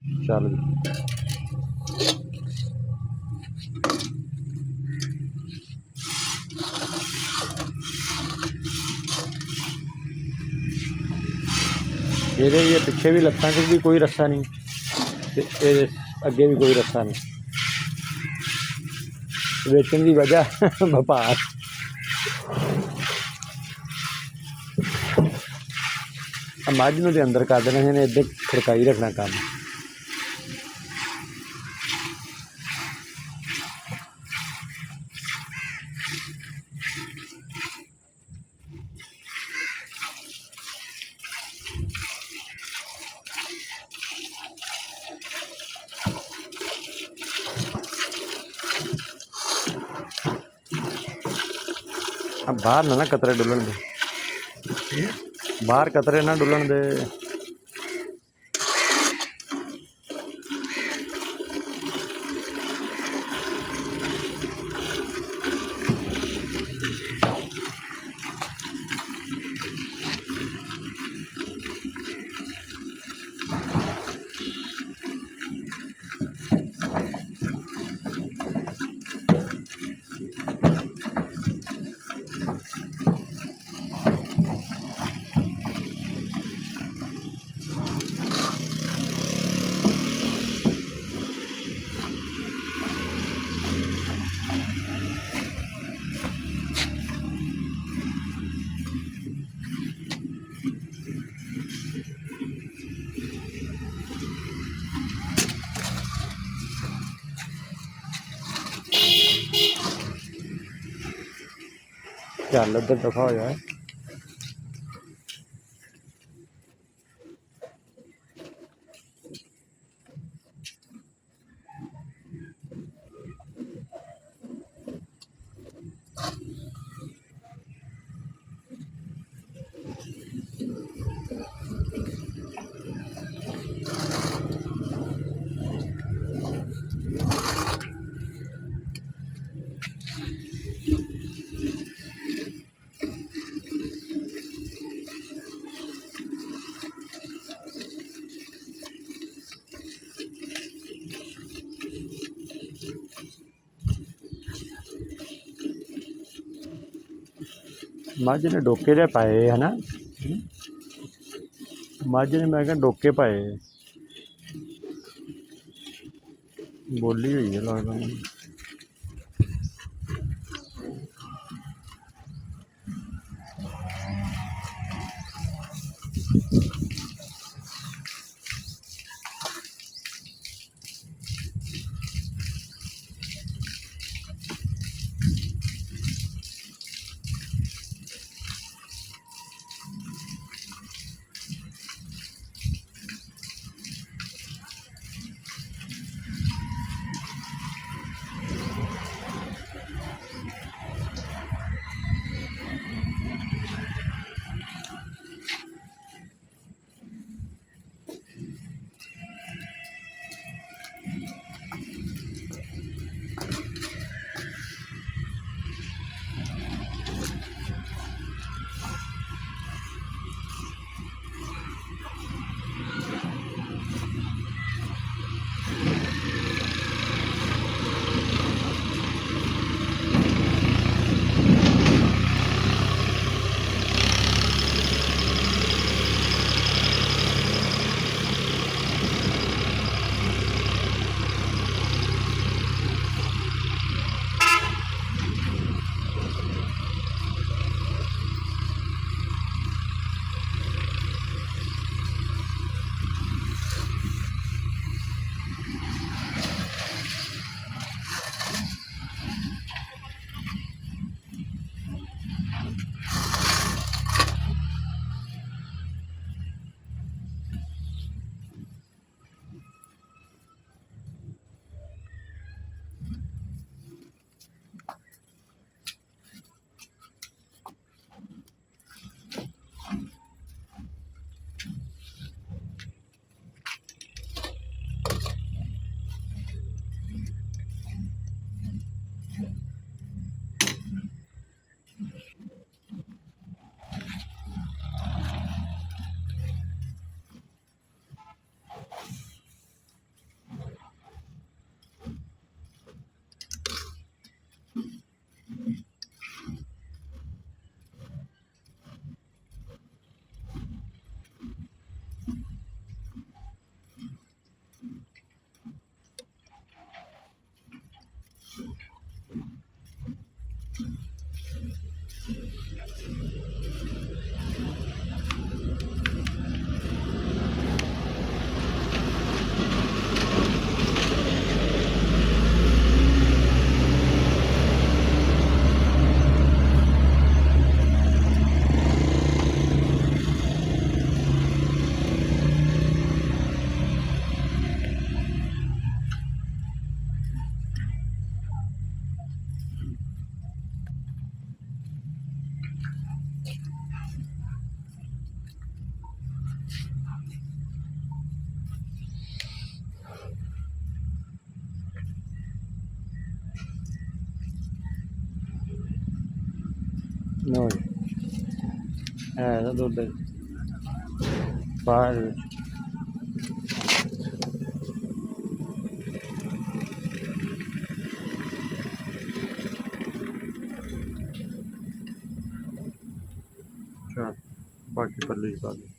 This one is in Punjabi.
ਚੱਲ ਵੀ। ਇਹਦੇ ਪਿੱਛੇ ਵੀ ਲੱਤਾਂ 'ਚ ਵੀ ਕੋਈ ਰੱਸਾ ਨਹੀਂ ਤੇ ਇਹਦੇ ਅੱਗੇ ਵੀ ਕੋਈ ਰੱਸਾ ਨਹੀਂ। ਵੇਚਣ ਦੀ ਵਜ੍ਹਾ ਵਪਾਰ। ਮੱਝ ਨੂੰ ਦੇ ਅੰਦਰ ਕਰ ਦੇਣਾ ਇਹਨੇ, ਇੱਧਰ ਖੜਕਾਈ ਰੱਖਣਾ ਕੰਮ। बाहर ना कतरे डुलन दे, बाहर कतरे ना डुलन दे। चल उधर दफा हो जाए। मझ ने डोके जे पाए है ना, मझ ने मैं क्या डोके पाए, बोली हुई है लगभग। ਲਓ ਜੀ ਹੈ ਤਾਂ ਦੁੱਧ ਬਾਹਰ ਵਿੱਚ ਬਾਕੀ ਪੱਲੇ ਪਾ ਦਿਓ।